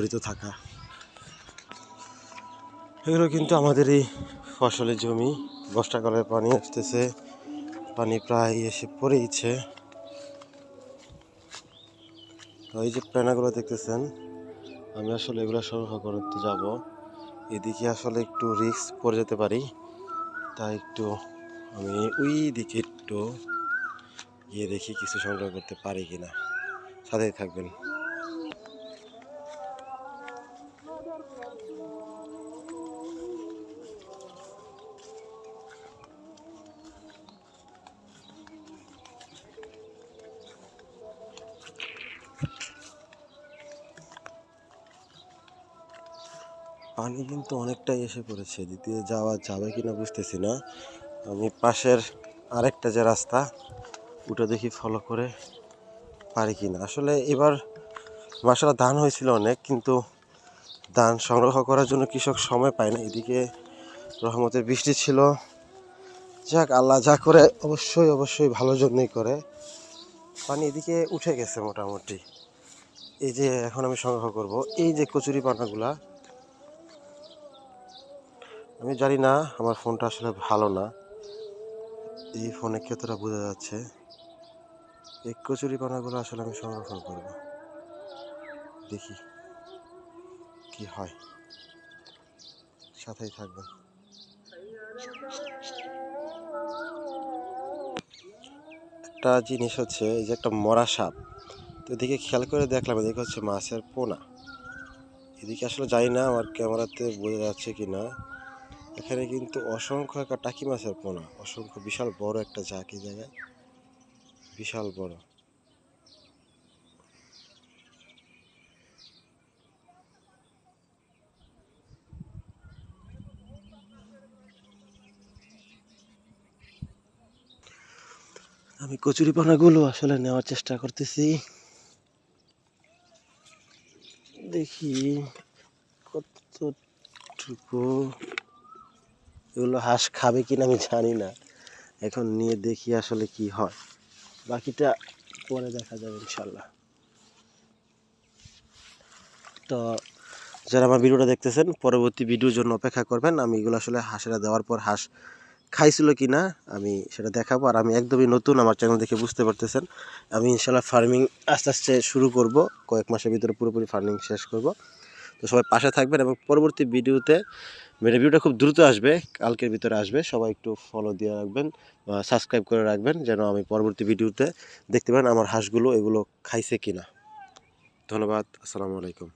জড়িত থাকা। এগুলো কিন্তু আমাদের এই ফসলের জমি। বর্ষাকালে পানি আসতেছে, পানি প্রায় এসে পড়েইছে। এই যে প্যানাগুলো দেখতেছেন, আমি আসলে এগুলো সংগ্রহ করতে যাব। এদিকে আসলে একটু রিস্ক পড়ে যেতে পারি, তাই একটু আমি ওই দিকে একটু গিয়ে দেখি কিছু সংগ্রহ করতে পারি কিনা। সাথেই থাকবেন। পানি কিন্তু অনেকটাই এসে পড়েছে, দ্বিতীয় যাওয়া যাবে কিনা বুঝতেছি না। আমি পাশের আরেকটা যে রাস্তা, ওটা দেখি ফলো করে পারি কিনা। আসলে এবার মাসাল্লাহ ধান হয়েছিল অনেক, কিন্তু ধান সংগ্রহ করার জন্য কৃষক সময় পায় না। এদিকে রহমতের বৃষ্টি ছিল। যাক, আল্লাহ যা করে অবশ্যই ভালোর জন্যই করে। পানি এদিকে উঠে গেছে মোটামুটি। এই যে এখন আমি সংগ্রহ করব এই যে কচুরি পানাগুলা। আমি জানি না, আমার ফোনটা আসলে ভালো না, এই ফোনে কতটা বোঝা যাচ্ছে। এই কচুরি পানাগুলো আসলে আমি সংরক্ষণ করব, দেখি কি হয়। সাথেই থাকবেন। একটা জিনিস হচ্ছে, এই যে একটা মরা সাপ, তো এদিকে খেয়াল করে দেখলাম, এদিকে হচ্ছে মাছের পোনা। এদিকে আসলে জানি না আমার ক্যামেরাতে বোঝা যাচ্ছে কি না। এখানে কিন্তু অসংখ্য একটা টাকি মাছের পোনা, অসংখ্য বিশাল বড় একটা জাক, এই জায়গায় বিশাল বড়। আমি কচুরি পানাগুলো আসলে নেওয়ার চেষ্টা করতেছি, দেখি কতটুকু। এগুলো হাঁস খাবে কিনা আমি জানি না, এখন নিয়ে দেখি আসলে কি হয়। বাকিটা পরে দেখা যাবে ইনশাল্লাহ। তো যারা আমার ভিডিওটা দেখতেছেন, পরবর্তী ভিডিওর জন্য অপেক্ষা করবেন। আমি এগুলো আসলে হাঁসেরা দেওয়ার পর হাঁস খাইছিল কি না আমি সেটা দেখাবো। আর আমি একদমই নতুন, আমার চ্যানেল দেখে বুঝতে পারতেছেন। আমি ইনশাল্লাহ ফার্মিং আস্তে আস্তে শুরু করব, কয়েক মাসের ভিতরে পুরোপুরি ফার্মিং শেষ করব। তো সবাই পাশে থাকবেন, এবং পরবর্তী ভিডিওতে ভিডিওটা খুব দ্রুত আসবে, কালকের ভিতরে আসবে। সবাই একটু ফলো দিয়ে রাখবেন, সাবস্ক্রাইব করে রাখবেন, যেন আমি পরবর্তী ভিডিওতে দেখতে পারেন আমার হাঁসগুলো এগুলো খাইছে কিনা। ধন্যবাদ। আসসালামু আলাইকুম।